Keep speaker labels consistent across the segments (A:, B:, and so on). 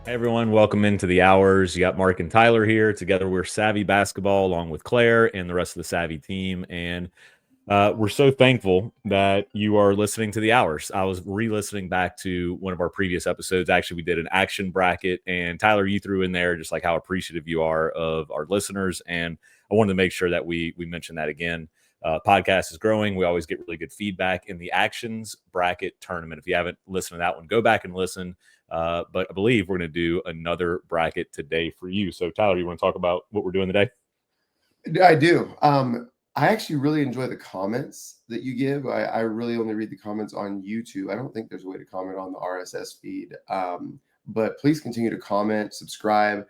A: Hey everyone, welcome into the hours. You got Mark and Tyler here. Together, we're Savvy Basketball along with Claire and the rest of the Savvy team. And we're so thankful that you are listening to the hours. I was re-listening back to one of our previous episodes. Actually, we did an action bracket, and Tyler, you threw in there just like how appreciative you are of our listeners. And I wanted to make sure that we mention that again. Podcast is growing. We always get really good feedback in the actions bracket tournament. If you haven't listened to that one, go back and listen. But I believe we're going to do another bracket today for you. So, Tyler, you want to talk about what we're doing today?
B: I do. I actually really enjoy the comments that you give. I really only read the comments on YouTube. I don't think there's a way to comment on the RSS feed. But please continue to comment, subscribe,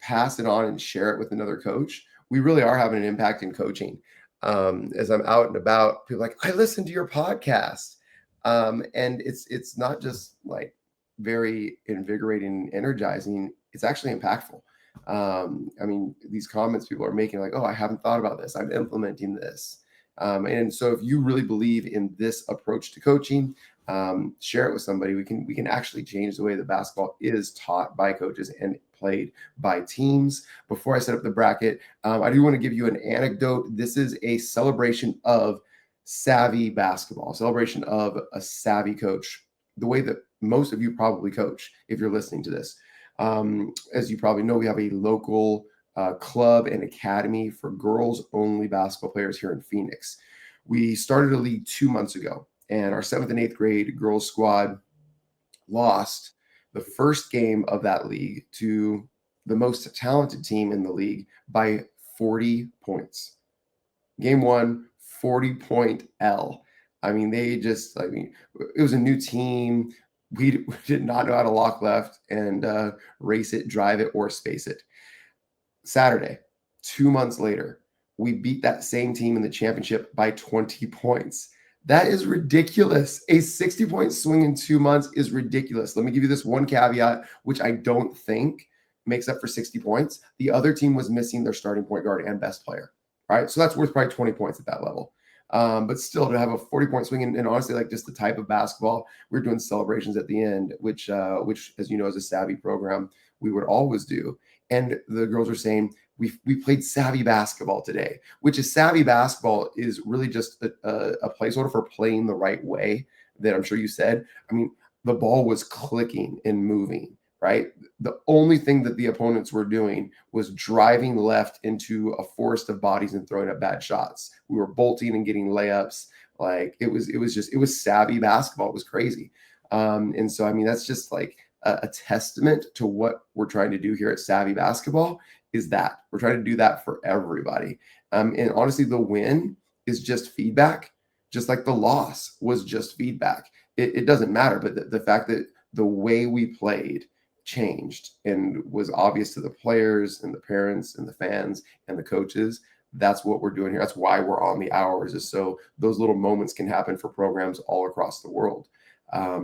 B: pass it on, and share it with another coach. We really are having an impact in coaching. As I'm out and about, people are like, I listened to your podcast. And it's not just like very invigorating and energizing. It's actually impactful. I mean, these comments people are making like, oh, I haven't thought about this. I'm implementing this. And so if you really believe in this approach to coaching, share it with somebody. We can actually change the way that basketball is taught by coaches and played by teams. Before I set up the bracket, I do want to give you an anecdote. This is a celebration of savvy basketball, a celebration of a savvy coach, the way that most of you probably coach if you're listening to this. As you probably know, we have a local club and academy for girls only basketball players here in Phoenix. We started a league 2 months ago, and our 7th and 8th grade girls squad lost the first game of that league to the most talented team in the league by 40 points. Game 1, 40-point L. I mean, it was a new team. We did not know how to lock left and race it, drive it, or space it. Saturday, 2 months later, we beat that same team in the championship by 20 points. That is ridiculous. A 60-point swing in 2 months is ridiculous. Let me give you this one caveat, which I don't think makes up for 60 points. The other team was missing their starting point guard and best player. All right, so that's worth probably 20 points at that level. But still, to have a 40-point swing and honestly, like just the type of basketball, we're doing celebrations at the end, which, as you know, is a savvy program, we would always do. And the girls are saying, we played savvy basketball today, which is savvy basketball is really just a placeholder for playing the right way that I'm sure you said. I mean, the ball was clicking and moving, right? The only thing that the opponents were doing was driving left into a forest of bodies and throwing up bad shots. We were bolting and getting layups. Like it was savvy basketball. It was crazy. And so, I mean, that's just like a testament to what we're trying to do here at Savvy Basketball is that we're trying to do that for everybody. And honestly, the win is just feedback, just like the loss was just feedback. It doesn't matter, but the fact that the way we played changed and was obvious to the players and the parents and the fans and the coaches. That's what we're doing here. That's why we're on the hours, is so those little moments can happen for programs all across the world.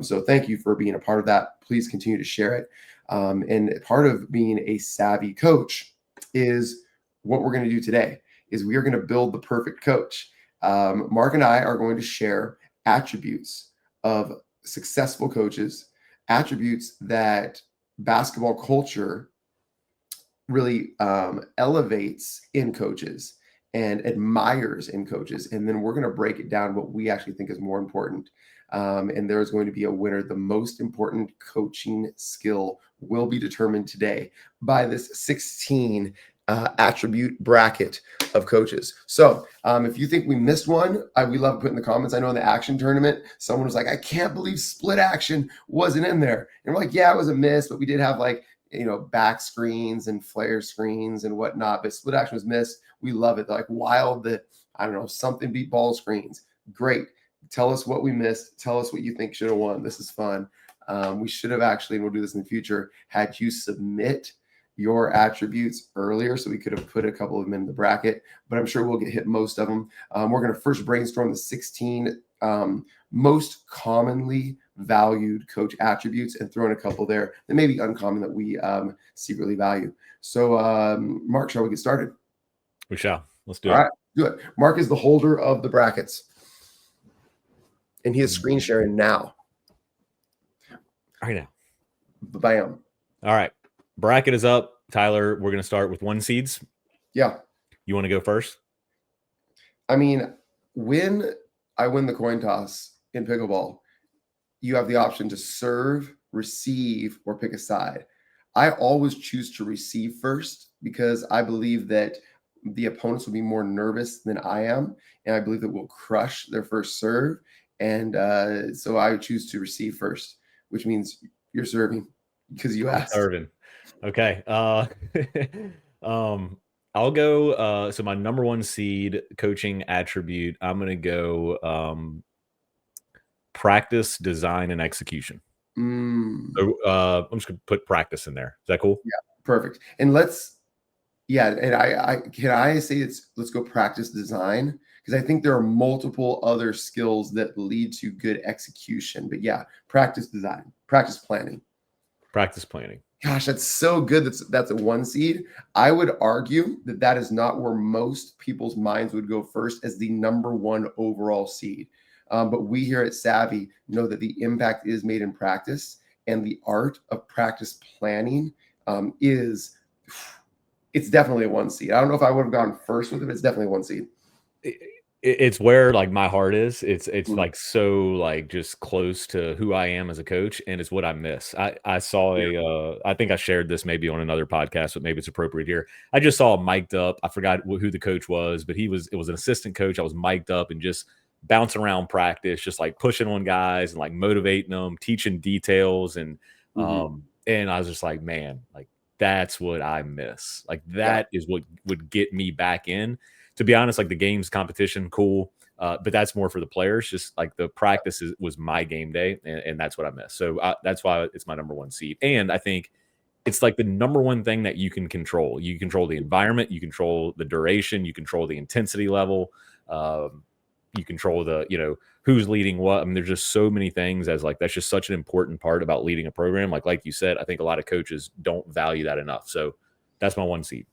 B: So thank you for being a part of that. Please continue to share it. And part of being a savvy coach is what we're going to do today is we are going to build the perfect coach. Mark and I are going to share attributes of successful coaches, attributes that basketball culture really elevates in coaches and admires in coaches. And then we're going to break it down what we actually think is more important. And there's going to be a winner. The most important coaching skill will be determined today by this 16 attribute bracket of coaches. So if you think we missed one, we love putting in the comments. I know in the action tournament, someone was like, I can't believe split action wasn't in there. And we're like, yeah, it was a miss, but we did have like, back screens and flare screens and whatnot, but split action was missed. We love it. They're like wild that, I don't know, something beat ball screens. Great. Tell us what we missed. Tell us what you think should have won. This is fun. We should have actually, and we'll do this in the future, had you submit your attributes earlier so we could have put a couple of them in the bracket, but I'm sure we'll get hit most of them. We're going to first brainstorm the 16 most commonly valued coach attributes and throw in a couple there that may be uncommon that we secretly value. So Mark, shall we get started?
A: We shall. Let's do it.
B: All right, good. Mark is the holder of the brackets and he is screen sharing now.
A: Right now.
B: Bam.
A: All right. Bracket is up. Tyler, we're going to start with 1 seeds.
B: Yeah.
A: You want to go first?
B: I mean, when I win the coin toss in pickleball, you have the option to serve, receive, or pick a side. I always choose to receive first because I believe that the opponents will be more nervous than I am, and I believe that we'll crush their first serve. And so I would choose to receive first, which means you're serving because you
A: I'm
B: asked.
A: serving. Okay. Um, I'll go. So my number 1 seed coaching attribute, I'm going to go practice, design, and execution.
B: Mm,
A: So I'm just going to put practice in there. Is that cool?
B: yeah, perfect. And yeah, and I say let's go practice design because I think there are multiple other skills that lead to good execution. But yeah, practice design, practice planning.
A: Practice planning.
B: Gosh, that's so good. That's a 1 seed. I would argue that that is not where most people's minds would go first as the number 1 overall seed. But we here at Savvy know that the impact is made in practice, and the art of practice planning is it's definitely a 1 seed. I don't know if I would have gone first with it, but it's definitely a 1 seed.
A: It's where like my heart is. It's
B: Mm,
A: like so like just close to who I am as a coach, and it's what I miss. I saw
B: yeah.
A: I think I shared this maybe on another podcast, but maybe it's appropriate here. I just saw mic'd up. I forgot who the coach was, but it was an assistant coach. I was mic'd up and just bouncing around practice, just like pushing on guys and like motivating them, teaching details,
B: Mhm.
A: and I was just like, man, like that's what I miss. Like
B: Yeah.
A: that is what would get me back in. To be honest, like the games competition, cool. But that's more for the players. Just like the practice was my game day, and that's what I miss. So that's why it's my number 1 seed. And I think it's like the number 1 thing that you can control. You control the environment, you control the duration, you control the intensity level, you control who's leading what. I mean, there's just so many things as like that's just such an important part about leading a program. Like you said, I think a lot of coaches don't value that enough. So that's my 1 seed.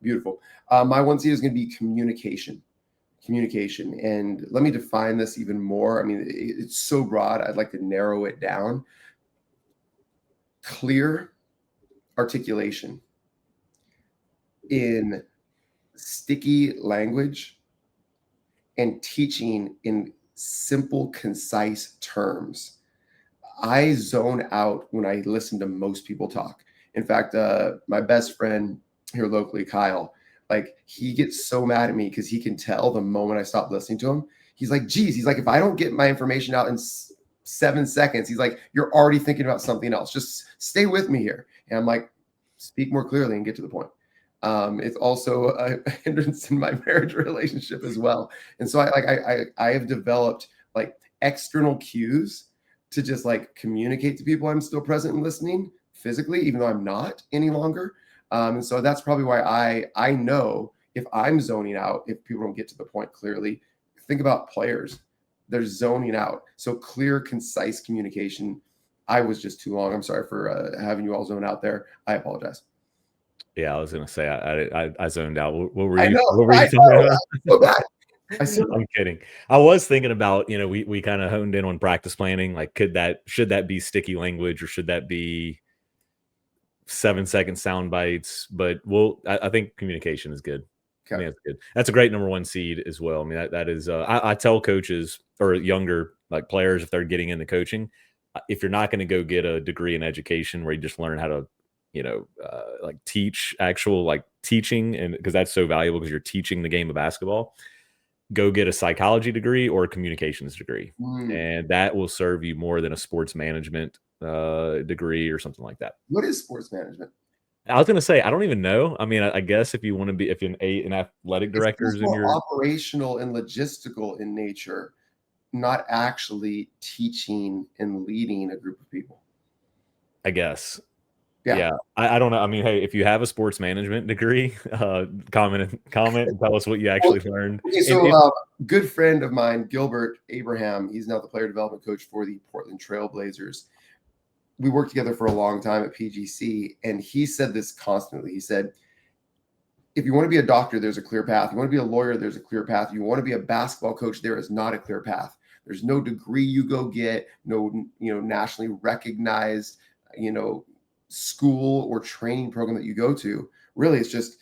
B: Beautiful. My 1 seed is going to be communication. Communication. And let me define this even more. I mean, it's so broad. I'd like to narrow it down. Clear articulation in sticky language and teaching in simple, concise terms. I zone out when I listen to most people talk. In fact, my best friend here locally, Kyle, like he gets so mad at me because he can tell the moment I stop listening to him. He's like, geez, he's like, if I don't get my information out in 7 seconds, he's like, you're already thinking about something else. Just stay with me here. And I'm like, speak more clearly and get to the point. It's also a hindrance in my marriage relationship as well. And so I have developed like external cues to just like communicate to people I'm still present and listening physically, even though I'm not any longer. And so that's probably why I know if I'm zoning out, if people don't get to the point clearly. Think about players. They're zoning out. So clear, concise communication. I was just too long. I'm sorry for having you all zone out there. I apologize.
A: Yeah, I was gonna say I zoned out. What were
B: I
A: you
B: know.
A: what were you
B: I
A: talking
B: know.
A: about?
B: I feel bad. I feel
A: I'm kidding. I was thinking about, we kind of honed in on practice planning. Like, should that be sticky language or should that be 7-second sound bites? But I think communication is good. I
B: okay.
A: think that's good. That's a great number 1 seed as well. I mean, that is, I tell coaches or younger like players if they're getting into coaching, if you're not going to go get a degree in education where you just learn how to, like teach actual like teaching, and because that's so valuable because you're teaching the game of basketball, go get a psychology degree or a communications degree,
B: Mm.
A: and that will serve you more than a sports management degree or something like that.
B: What is sports management?
A: I was gonna say I don't even know. I mean, I guess if you want to be if you're an athletic
B: It feels
A: directors in
B: more
A: your,
B: operational and logistical in nature, not actually teaching and leading a group of people.
A: I guess.
B: Yeah.
A: Yeah, I don't know. I mean, hey, if you have a sports management degree, comment and tell us what you
B: Well,
A: actually learned.
B: okay,
A: And
B: so good friend of mine, Gilbert Abraham, he's now the player development coach for the Portland Trailblazers. We worked together for a long time at PGC, and he said this constantly. He said, if you want to be a doctor, there's a clear path. You want to be a lawyer, there's a clear path. You want to be a basketball coach, there is not a clear path. There's no degree you go get, no, nationally recognized, you know, school or training program that you go to. Really, it's just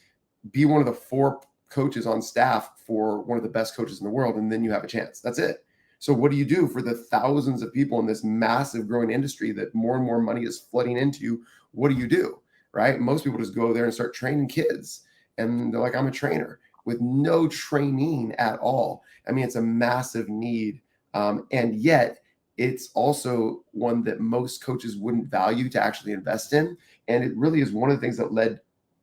B: be one of the 4 coaches on staff for one of the best coaches in the world, and then you have a chance. That's it. So what do you do for the thousands of people in this massive growing industry that more and more money is flooding into? What do? Right? Most people just go there and start training kids, and they're like, I'm a trainer, with no training at all. I mean, it's a massive need. And yet it's also one that most coaches wouldn't value to actually invest in. And it really is one of the things that led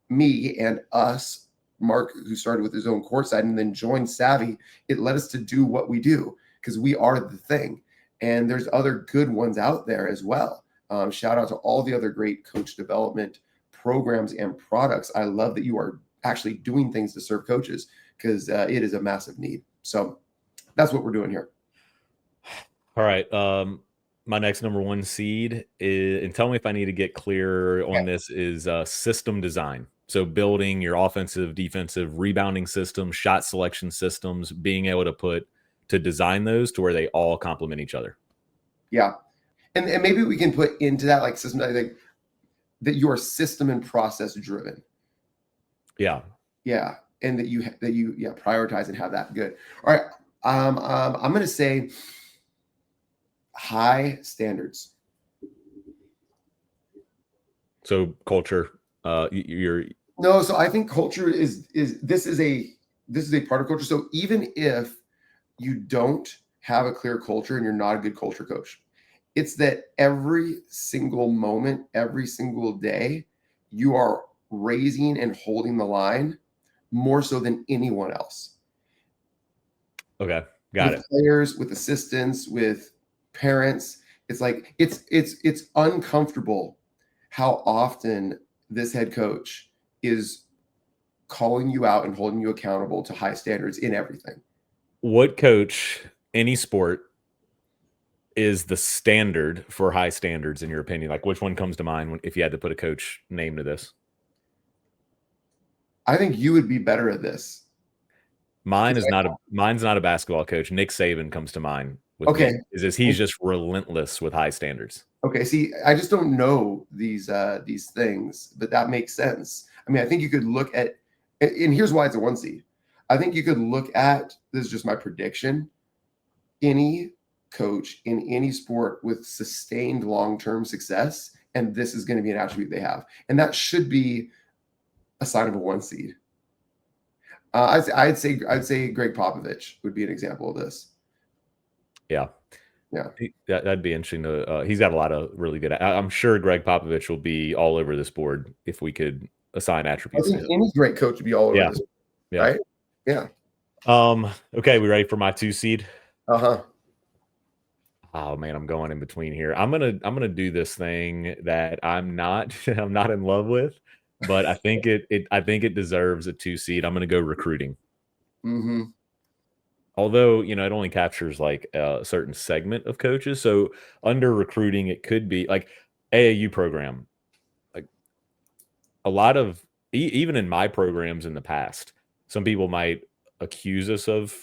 B: me and us, Mark, who started with his own courtside and then joined Savvy, it led us to do what we do because we are the thing. And there's other good ones out there as well. Shout out to all the other great coach development programs and products. I love that you are actually doing things to serve coaches because it is a massive need. So that's what we're doing here.
A: All right. My next number 1 seed is, and tell me if I need to get clear on this, is system design. So building your offensive, defensive, rebounding systems, shot selection systems, being able to design those to where they all complement each other.
B: Yeah. And maybe we can put into that like system, like that you are system and process driven.
A: Yeah.
B: Yeah. And that you prioritize and have that good. All right. I'm going to say high standards.
A: So culture, you're
B: no. So I think culture is a part of culture. So even if you don't have a clear culture and you're not a good culture coach, it's that every single moment, every single day, you are raising and holding the line more so than anyone else.
A: Okay. Got it.
B: Players, with assistants, with parents. It's like it's uncomfortable how often this head coach is calling you out and holding you accountable to high standards in everything.
A: What coach, any sport, is the standard for high standards in your opinion? Like which one comes to mind if you had to put a coach name to this?
B: I think you would be better at this.
A: Mine's not a basketball coach. Nick Saban comes to mind with
B: okay.
A: me. He's just relentless with high standards.
B: Okay, see, I just don't know these things, but that makes sense. I mean, I think you could look at, and here's why it's a 1 seed. I think you could look at, this is just my prediction, any coach in any sport with sustained long-term success, and this is going to be an attribute they have. And that should be a sign of a 1 seed. I'd say Greg Popovich would be an example of this.
A: Yeah.
B: Yeah.
A: That'd be interesting to, he's got a lot of really good, I'm sure Greg Popovich will be all over this board if we could assign attributes to him.
B: Any great coach would be all over this, right? Yeah.
A: Okay, we ready for my 2 seed?
B: Uh-huh.
A: Oh man, I'm going in between here. I'm gonna do this thing that I'm not I'm not in love with, but I think it deserves a 2 seed. I'm gonna go recruiting.
B: Mm-hmm.
A: Although, it only captures like a certain segment of coaches. So under recruiting, it could be like AAU program. Like a lot of even in my programs in the past, some people might accuse us of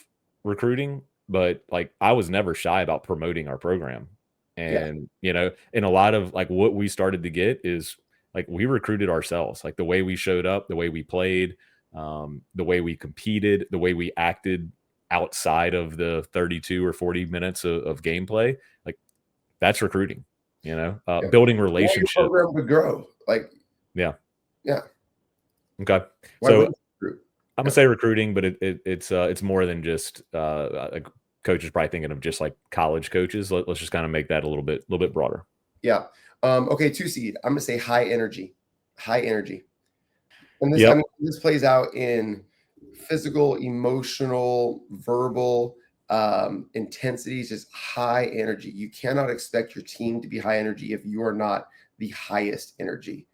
A: recruiting, but like I was never shy about promoting our program. And and a lot of like what we started to get is like we recruited ourselves, like the way we showed up, the way we played, the way we competed, the way we acted outside of the 32 or 40 minutes of gameplay. Like that's recruiting, building relationships.
B: Your program would grow. Like,
A: yeah. Okay.
B: Why
A: So
B: I'm
A: gonna say recruiting, but it's more than just coaches probably thinking of just like college coaches. Let's just kind of make that a little bit broader.
B: Yeah. Okay, 2 seed. I'm gonna say high energy. And this, I mean, this plays out in physical, emotional, verbal intensity, just high energy. You cannot expect your team to be high energy if you are not the highest energy.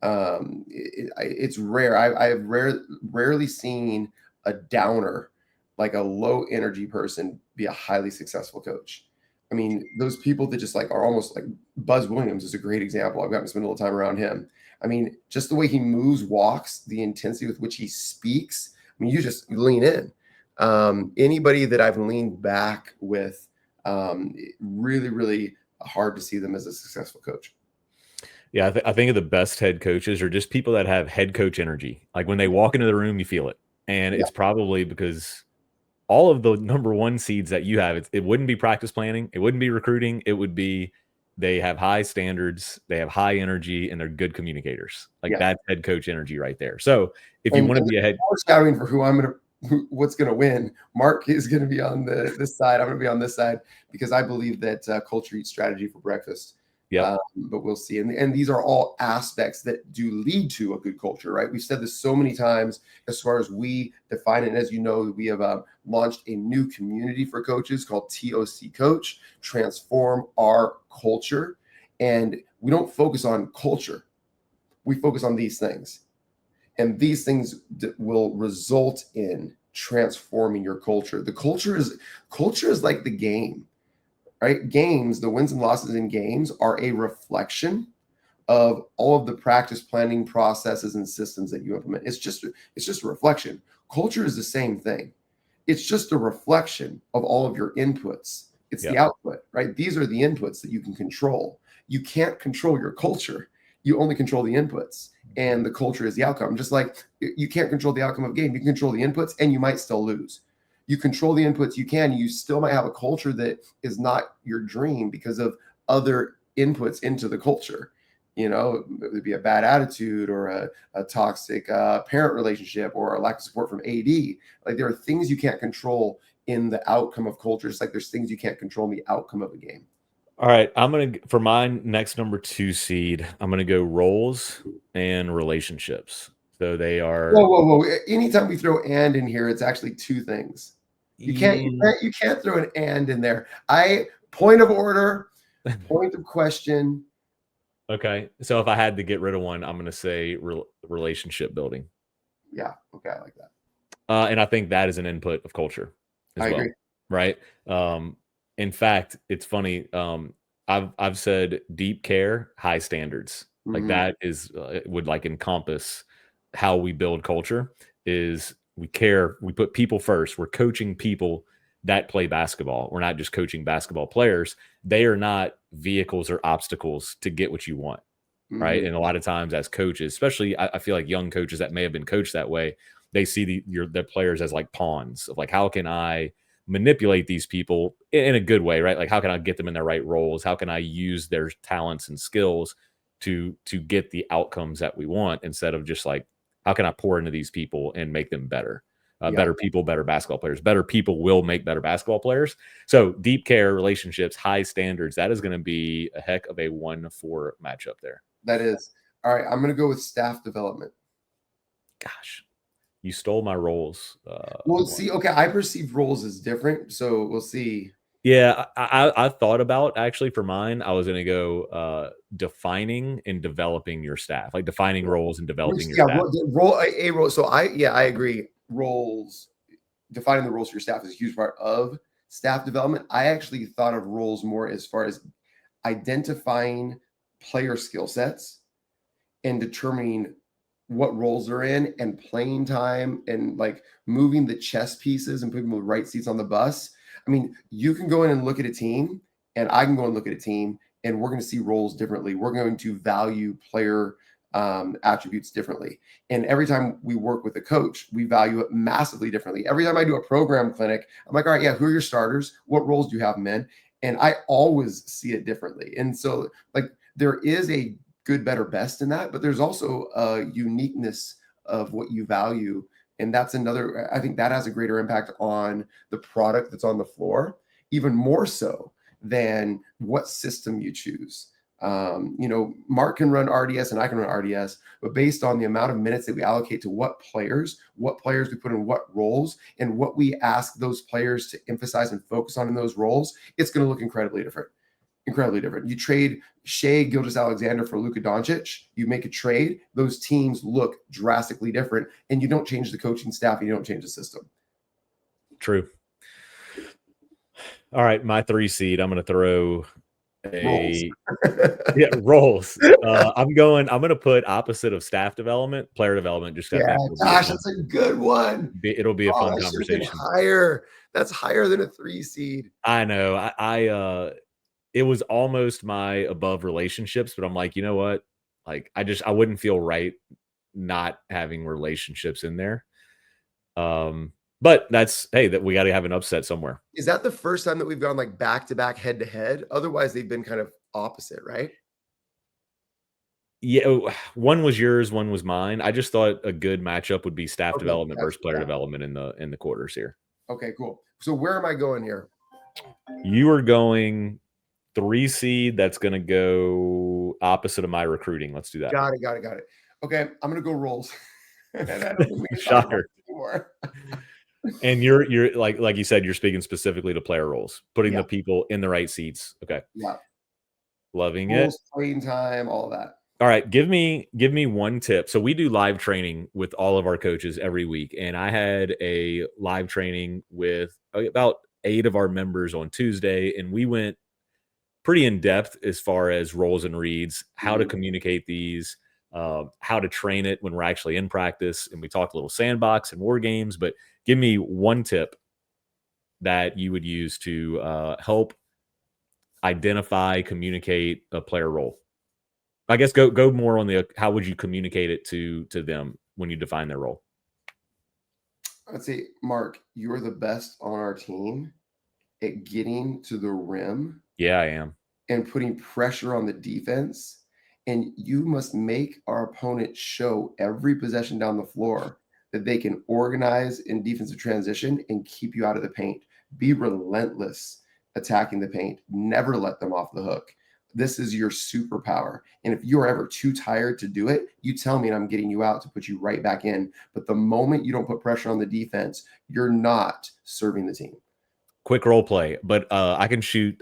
B: It's rare. I've rarely seen a downer, like a low energy person, be a highly successful coach. I mean, those people that just like are almost like Buzz Williams is a great example. I've gotten to spend a little time around him. I mean, just the way he moves, walks, the intensity with which he speaks. I mean, you just lean in. Anybody that I've leaned back with, really, really hard to see them as a successful coach.
A: Yeah, I think of the best head coaches are just people that have head coach energy. Like when they walk into the room, you feel it, and
B: Yeah.
A: it's probably because all of the number one seeds that you have, it wouldn't be practice planning, it wouldn't be recruiting, it would be they have high standards, they have high energy, and they're good communicators. Like
B: Yeah.
A: that's head coach energy right there. So if you want to
B: And
A: be a head,
B: foreshadowing for what's gonna win. Mark is gonna be on this side. I'm gonna be on this side because I believe that culture eats strategy for breakfast.
A: yep,
B: But we'll see. And these are all aspects that do lead to a good culture, right? We've said this so many times as far as we define it. And as you know, we have launched a new community for coaches called TOC Coach, Transform Our Culture. And we don't focus on culture. We focus on these things, and these things will result in transforming your culture. The culture is like the game, right? Games, the wins and losses in games are a reflection of all of the practice planning processes and systems that you implement. It's just a reflection. Culture is the same thing. It's just a reflection of all of your inputs. It's the
A: yep,
B: output, right? These are the inputs that you can control. You can't control your culture. You only control the inputs, and the culture is the outcome. Just like you can't control the outcome of a game, you can control the inputs, and you might still lose. You control the inputs, you still might have a culture that is not your dream because of other inputs into the culture. It would be a bad attitude or a toxic parent relationship or a lack of support from AD. Like there are things you can't control in the outcome of culture. Just like there's things you can't control in the outcome of a game.
A: all right. I'm gonna for my next number two seed. I'm gonna go roles and relationships. So they
B: Whoa,
A: are.
B: whoa, whoa! Anytime we throw "and" in here, it's actually two things. You can't, you
A: Mm,
B: can't, you can't throw an "and" in there. Point of order, point of question.
A: okay, so if I had to get rid of one, I'm gonna say relationship building.
B: Yeah, okay, I like that.
A: And I think that is an input of culture as
B: I agree.
A: well, right? In fact, it's funny. I've said deep care, high standards. Like
B: Hmm.
A: that is would like encompass how we build culture. Is we care, we put people first. We're coaching people that play basketball. We're not just coaching basketball players. They are not vehicles or obstacles to get what you want, right?
B: Hmm.
A: And a lot of times as coaches, especially I feel like young coaches that may have been coached that way, they see their players as like pawns of like, how can I manipulate these people in a good way, right? Like how can I get them in their right roles? How can I use their talents and skills to get the outcomes that we want, instead of just like, how can I pour into these people and make them better?
B: Yeah,
A: Better people, better basketball players. Better people will make better basketball players. So deep care, relationships, high standards. That is going to be a heck of a 1-4 matchup there.
B: that is. All right, I'm going to go with staff development.
A: Gosh, you stole my roles.
B: We'll see. Okay, I perceive roles as different, so we'll see.
A: Yeah, I thought about actually for mine, I was gonna go defining and developing your staff, like defining roles and developing your
B: Yeah,
A: staff.
B: role. So I agree. Roles, defining the roles for your staff is a huge part of staff development. I actually thought of roles more as far as identifying player skill sets and determining what roles they're in and playing time and like moving the chess pieces and putting the right seats on the bus. I mean, you can go in and look at a team, and I can go and look at a team, and we're going to see roles differently. We're going to value player attributes differently. And every time we work with a coach, we value it massively differently. Every time I do a program clinic, I'm like, all right, yeah, who are your starters? What roles do you have them in? And I always see it differently. And so, like, there is a good, better, best in that, but there's also a uniqueness of what you value. And that's another, I think that has a greater impact on the product that's on the floor, even more so than what system you choose. Mark can run RDS and I can run RDS, but based on the amount of minutes that we allocate to what players we put in what roles, and what we ask those players to emphasize and focus on in those roles, it's going to look incredibly different. Incredibly different. You trade Shea Gilgeous-Alexander for Luka Doncic, you make a trade, those teams look drastically different, and you don't change the coaching staff and you don't change the system.
A: True. All right, my 3 seed, I'm gonna throw
B: Roles.
A: a yeah, roles. I'm gonna put opposite of staff development, player development, just 'cause I
B: Yeah,
A: think it'll be a
B: gosh,
A: fun
B: that's a good one.
A: it'll be a
B: Oh,
A: fun
B: that should have been
A: conversation.
B: higher. That's higher than a 3 seed.
A: I know. It was almost my above relationships, but I'm like, you know what? Like I wouldn't feel right not having relationships in there. But that's hey, that we got to have an upset somewhere.
B: Is that the first time that we've gone like back to back, head to head? Otherwise, they've been kind of opposite, right?
A: Yeah, one was yours, one was mine. I just thought a good matchup would be staff
B: Okay,
A: development versus player
B: yeah.
A: development in the quarters here.
B: Okay, cool. So where am I going here?
A: You are going 3 seed. That's going to go opposite of my recruiting. Let's do that.
B: Got it, got it, got it. Okay, I'm gonna go rolls. And I don't think we can talk about
A: Shocker.
B: this anymore.
A: And you're like you said, you're speaking specifically to player roles, putting
B: Yeah,
A: the people in the right seats. Okay,
B: yeah.
A: loving it.
B: Rules, playing time, all of that.
A: All right, give me one tip. So we do live training with all of our coaches every week, and I had a live training with about 8 of our members on Tuesday, and we went pretty in depth as far as roles and reads, how to
B: Mhm.
A: communicate these, how to train it when we're actually in practice, and we talked a little sandbox and war games. But give me one tip that you would use to help identify, communicate a player role. I guess go more on the how would you communicate it to them when you define their role?
B: I'd say, Mark, you're the best on our team at getting to the rim
A: Yeah, I am.
B: and putting pressure on the defense. And you must make our opponent show every possession down the floor that they can organize in defensive transition and keep you out of the paint. Be relentless attacking the paint. Never let them off the hook. This is your superpower. And if you're ever too tired to do it, you tell me and I'm getting you out to put you right back in. But the moment you don't put pressure on the defense, you're not serving the team.
A: Quick role play, but I can shoot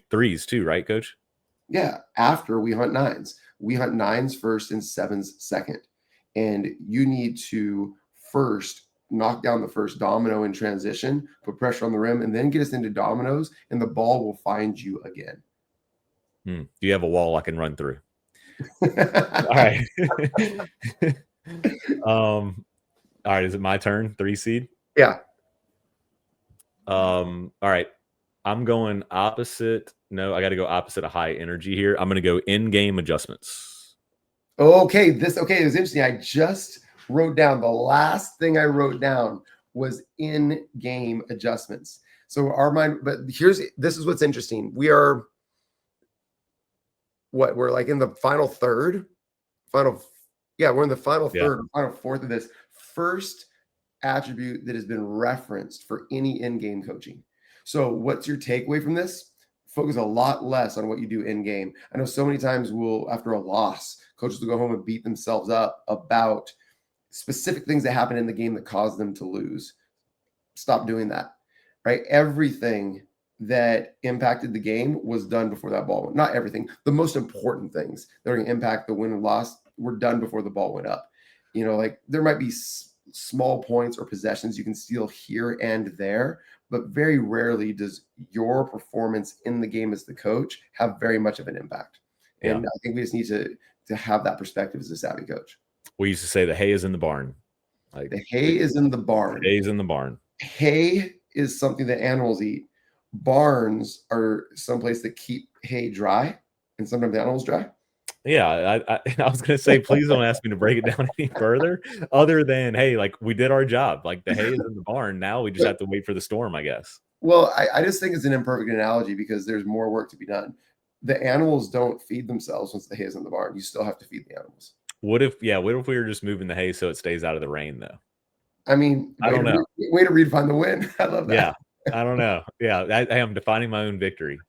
A: threes too, right, coach?
B: Yeah, after we hunt nines. We hunt nines first and sevens second. And you need to first knock down the first domino in transition, put pressure on the rim, and then get us into dominoes, and the ball will find you again.
A: Do you have a wall I can run through? All right. All right, is it my turn? 3 seed?
B: Yeah.
A: All right. I'm going opposite. No, I got to go opposite of high energy here. I'm going to go in-game adjustments.
B: Okay. Okay. It was interesting. I just wrote down the last thing I wrote down was in-game adjustments. So our mind, but this is what's interesting. We're like in the final third, we're in the final
A: Yeah.
B: third, final fourth of this first attribute that has been referenced for any in-game coaching. So what's your takeaway from this? Focus a lot less on what you do in-game. I know so many times after a loss, coaches will go home and beat themselves up about specific things that happen in the game that caused them to lose. Stop doing that, right? Everything that impacted the game was done before that ball went. Not everything. The most important things that are going to impact the win and loss were done before the ball went up. Like there might be small points or possessions you can steal here and there, but very rarely does your performance in the game as the coach have very much of an impact. And
A: Yeah.
B: I think we just need to have that perspective as a savvy coach.
A: We used to say the hay is in the barn. Like
B: The hay is in the barn.
A: hay is in the barn.
B: Hay is something that animals eat. Barns are someplace that keep hay dry, and sometimes the animals dry.
A: Yeah, I was gonna say, please don't ask me to break it down any further, other than hey, like we did our job. Like the hay is in the barn. Now we just have to wait for the storm, I guess.
B: Well, I just think it's an imperfect analogy because there's more work to be done. The animals don't feed themselves once the hay is in the barn. You still have to feed the animals.
A: What if we were just moving the hay so it stays out of the rain though?
B: I mean,
A: I don't know.
B: way to redefine the win. I love that.
A: Yeah, I don't know. Yeah, I am defining my own victory.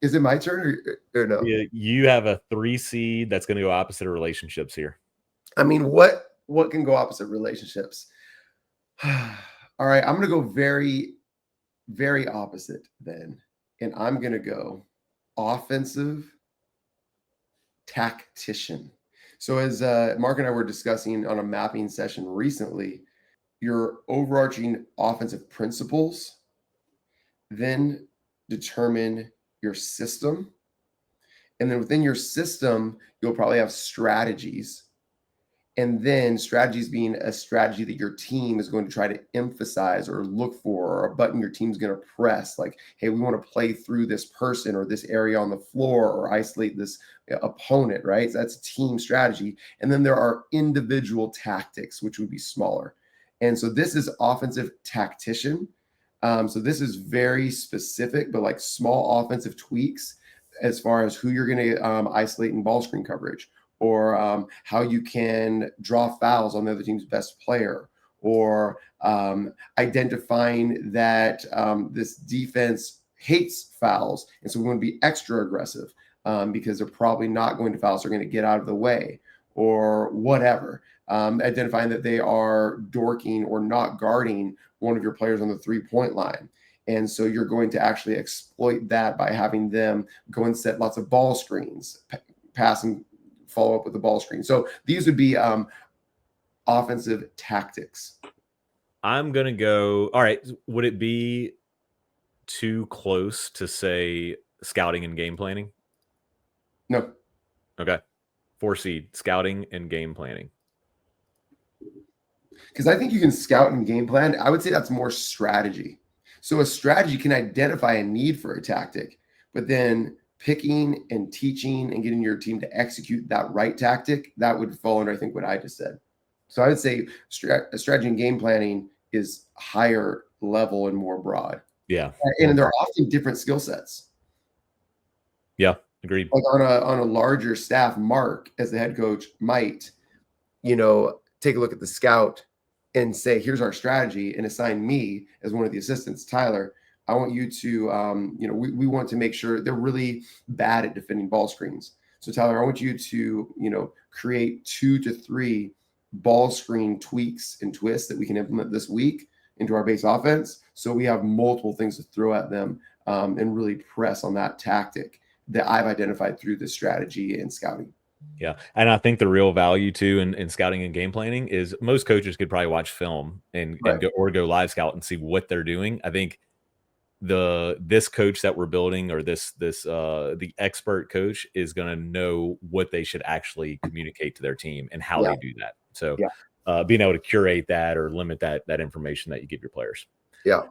B: Is it my turn or no?
A: Yeah, you have a 3 seed that's going to go opposite of relationships here.
B: I mean, what can go opposite relationships? All right, I'm going to go very, very opposite then, and I'm going to go offensive tactician. So as Mark and I were discussing on a mapping session recently, your overarching offensive principles then determine your system. And then within your system, you'll probably have strategies. And then strategies being a strategy that your team is going to try to emphasize or look for, or a button your team's going to press, like, hey, we want to play through this person or this area on the floor or isolate this opponent, right? So that's a team strategy. And then there are individual tactics, which would be smaller. And so this is offensive tactician. So this is very specific, but like small offensive tweaks as far as who you're going to isolate in ball screen coverage, or how you can draw fouls on the other team's best player, or identifying that this defense hates fouls. And so we want to be extra aggressive because they're probably not going to foul, so they're going to get out of the way, or whatever. Identifying that they are dorking or not guarding one of your players on the 3-point line. And so you're going to actually exploit that by having them go and set lots of ball screens, pass and follow up with the ball screen. So these would be offensive tactics.
A: I'm going to go. All right. Would it be too close to say scouting and game planning?
B: No.
A: Okay. 4 seed, scouting and game planning.
B: Because I think you can scout and game plan. I would say that's more strategy. So a strategy can identify a need for a tactic, but then picking and teaching and getting your team to execute that right tactic, that would fall under, I think, what I just said. So I would say strategy and game planning is higher level and more broad.
A: Yeah.
B: And they're often different skill sets.
A: Yeah, agreed.
B: Like on a larger staff, Mark, as the head coach, might, take a look at the scout and say, here's our strategy, and assign me as one of the assistants, Tyler. I want you to, we want to make sure they're really bad at defending ball screens. So Tyler, I want you to, create 2 to 3 ball screen tweaks and twists that we can implement this week into our base offense. So we have multiple things to throw at them and really press on that tactic that I've identified through this strategy and scouting.
A: Yeah. And I think the real value too in scouting and game planning is most coaches could probably watch film and go live scout and see what they're doing. I think this coach that we're building, or the expert coach, is going to know what they should actually communicate to their team and how they do that. So being able to curate that or limit that information that you give your players.
B: Yeah.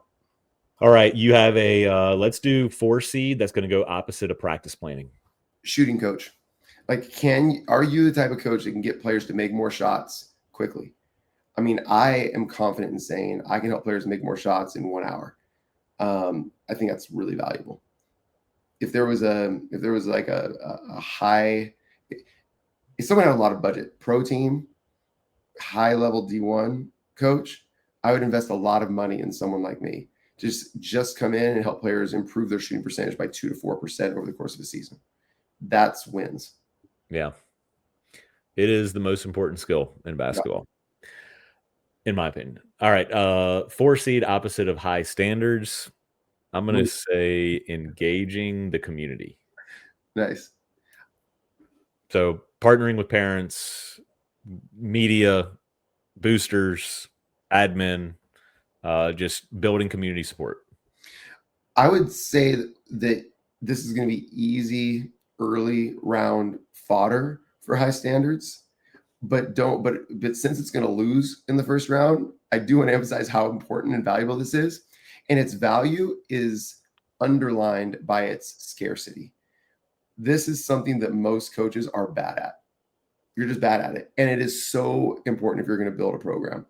A: All right. You have a let's do 4 seed that's going to go opposite of practice planning.
B: Shooting coach. Like, are you the type of coach that can get players to make more shots quickly? I mean, I am confident in saying I can help players make more shots in 1 hour. I think that's really valuable. If there was like a high, if someone had a lot of budget, pro team, high level D1 coach, I would invest a lot of money in someone like me. Just come in and help players improve their shooting percentage by 2 to 4% over the course of a season. That's wins.
A: Yeah. It is the most important skill in basketball, in my opinion. All right. 4 seed, opposite of high standards. I'm going to say engaging the community.
B: Nice.
A: So partnering with parents, media, boosters, admin, just building community support.
B: I would say that this is going to be easy early round fodder for high standards, but since it's going to lose in the first round, I do want to emphasize how important and valuable this is. And its value is underlined by its scarcity. This is something that most coaches are bad at. You're just bad at it. And it is so important if you're going to build a program.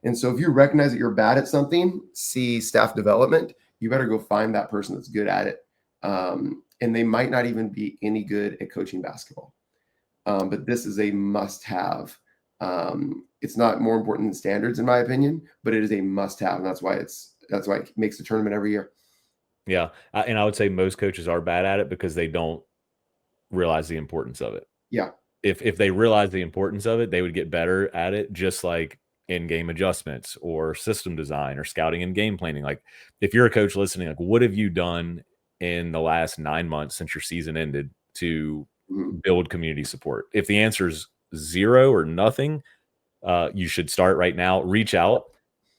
B: And so if you recognize that you're bad at something, see staff development, you better go find that person that's good at it. And they might not even be any good at coaching basketball. But this is a must-have. It's not more important than standards, in my opinion, but it is a must-have. And that's why it makes the tournament every year.
A: Yeah. And I would say most coaches are bad at it because they don't realize the importance of it.
B: Yeah.
A: If they realize the importance of it, they would get better at it, just like in-game adjustments or system design or scouting and game planning. Like, if you're a coach listening, like, what have you done in the last 9 months since your season ended to build community support? If the answer is 0 or nothing, you should start right now. Reach out.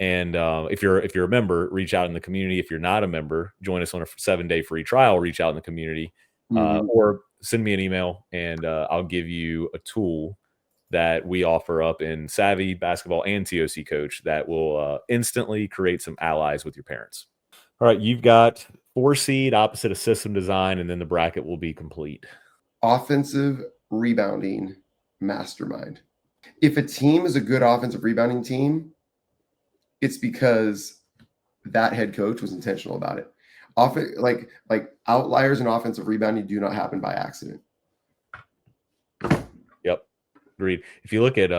A: And if you're a member, reach out in the community. If you're not a member, join us on a 7-day free trial. Reach out in the community, or send me an email, and I'll give you a tool that we offer up in Savvy Basketball and TOC Coach that will instantly create some allies with your parents. All right, you've got 4 seed opposite of system design, and then the bracket will be complete.
B: Offensive rebounding mastermind. If a team is a good offensive rebounding team, it's because that head coach was intentional about it. Often, like outliers in offensive rebounding do not happen by accident.
A: Yep, agreed. If you look at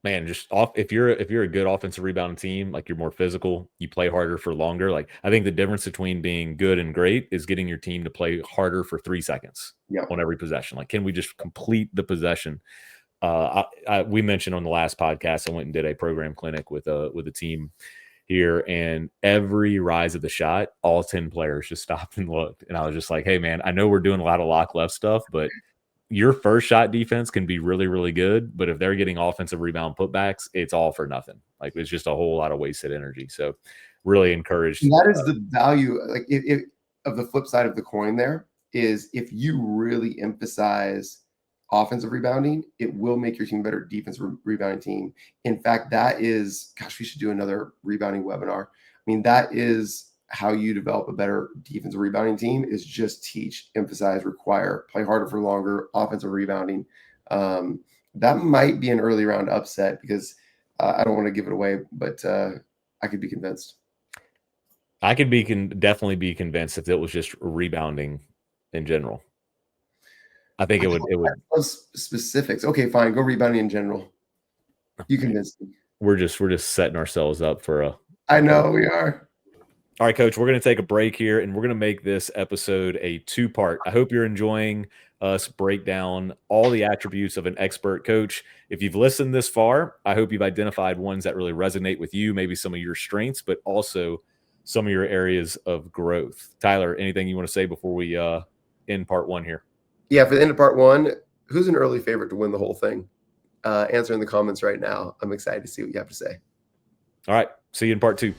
A: man, just off if you're a good offensive rebounding team, like you're more physical, you play harder for longer. Like I think the difference between being good and great is getting your team to play harder for 3 seconds
B: Yep.
A: on every possession. Like, can we just complete the possession? We mentioned on the last podcast, I went and did a program clinic with a team here, and every rise of the shot, all 10 players just stopped and looked. And I was just like, hey man, I know we're doing a lot of lock left stuff, but your first shot defense can be really, really good. But if they're getting offensive rebound putbacks, it's all for nothing. Like it's just a whole lot of wasted energy. So really encouraged.
B: And that is the value, like if of the flip side of the coin there is if you really emphasize offensive rebounding, it will make your team a better defensive rebounding team. In fact, that is, gosh, we should do another rebounding webinar. I mean, that is how you develop a better defensive rebounding team is just teach, emphasize, require, play harder for longer, offensive rebounding. That might be an early round upset because I don't want to give it away, but I could be convinced.
A: I could definitely be convinced if it was just rebounding in general. I think it would.
B: Specifics. Okay, fine. Go rebounding in general. You convinced me.
A: We're just setting ourselves up for a.
B: I know we are.
A: All right, Coach, we're going to take a break here, and we're going to make this episode a 2-part. I hope you're enjoying us break down all the attributes of an expert coach. If you've listened this far, I hope you've identified ones that really resonate with you, maybe some of your strengths, but also some of your areas of growth. Tyler, anything you want to say before we end part 1 here?
B: Yeah, for the end of part 1, who's an early favorite to win the whole thing? Answer in the comments right now. I'm excited to see what you have to say.
A: All right. See you in part 2.